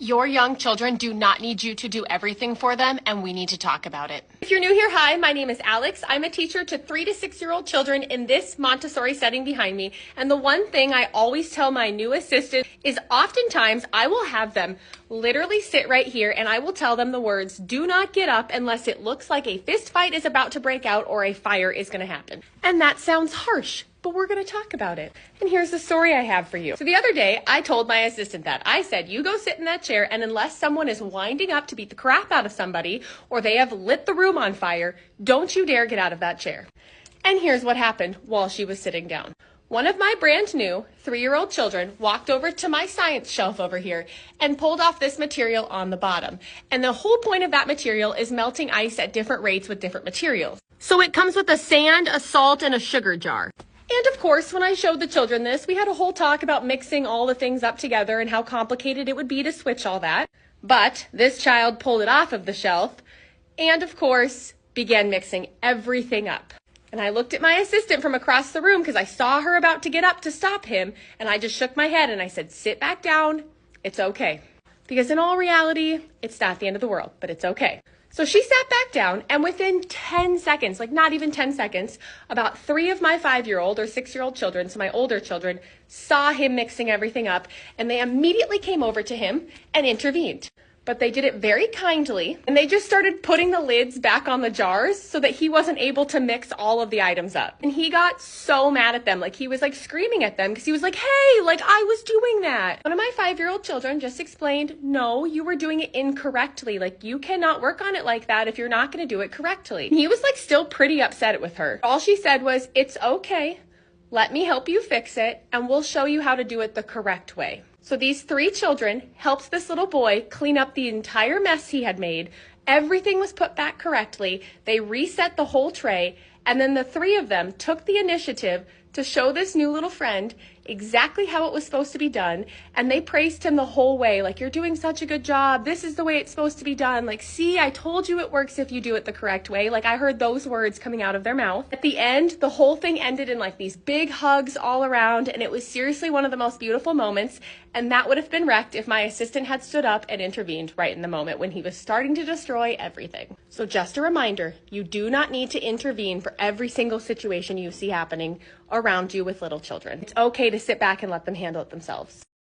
Your young children do not need you to do everything for them, and we need to talk about it. If you're new here, hi, my name is Alex. I'm a teacher to 3 to 6-year-old children in this Montessori setting behind me. And the one thing I always tell my new assistant is oftentimes I will have them literally sit right here and I will tell them the words, "Do not get up unless it looks like a fist fight is about to break out or a fire is going to happen." And that sounds harsh, but we're going to talk about it. And here's the story I have for you. So the other day, I told my assistant that. I said, you go sit in that chair, and unless someone is winding up to beat the crap out of somebody, or they have lit the room on fire, don't you dare get out of that chair. And here's what happened while she was sitting down. One of my brand new 3-year-old children walked over to my science shelf over here and pulled off this material on the bottom. And the whole point of that material is melting ice at different rates with different materials. So it comes with a sand, a salt, and a sugar jar. And of course, when I showed the children this, we had a whole talk about mixing all the things up together and how complicated it would be to switch all that. But this child pulled it off of the shelf and, of course, began mixing everything up. And I looked at my assistant from across the room because I saw her about to get up to stop him, and I just shook my head and I said, "Sit back down. It's okay." Because in all reality, it's not the end of the world, but it's okay. So she sat back down, and within 10 seconds, like not even 10 seconds, about 3 of my 5-year-old or 6-year-old children, so my older children, saw him mixing everything up, and they immediately came over to him and intervened. But they did it very kindly, and they just started putting the lids back on the jars so that he wasn't able to mix all of the items up. And he got so mad at them, like he was like screaming at them because he was like, "Hey, like I was doing that." One of my 5-year-old children just explained, "No, you were doing it incorrectly. Like you cannot work on it like that if you're not going to do it correctly." And he was like still pretty upset with her. All she said was, "It's okay. Let me help you fix it, and we'll show you how to do it the correct way." So these 3 children helped this little boy clean up the entire mess he had made. Everything was put back correctly. They reset the whole tray, and then the 3 of them took the initiative to show this new little friend exactly how it was supposed to be done, and they praised him the whole way, like, "You're doing such a good job. This is the way it's supposed to be done. Like, see, I told you it works if you do it the correct way." Like, I heard those words coming out of their mouth. At the end, the whole thing ended in like these big hugs all around, and it was seriously one of the most beautiful moments, and that would have been wrecked if my assistant had stood up and intervened right in the moment when he was starting to destroy everything. So just a reminder, you do not need to intervene for every single situation you see happening around you with little children. It's okay to sit back and let them handle it themselves.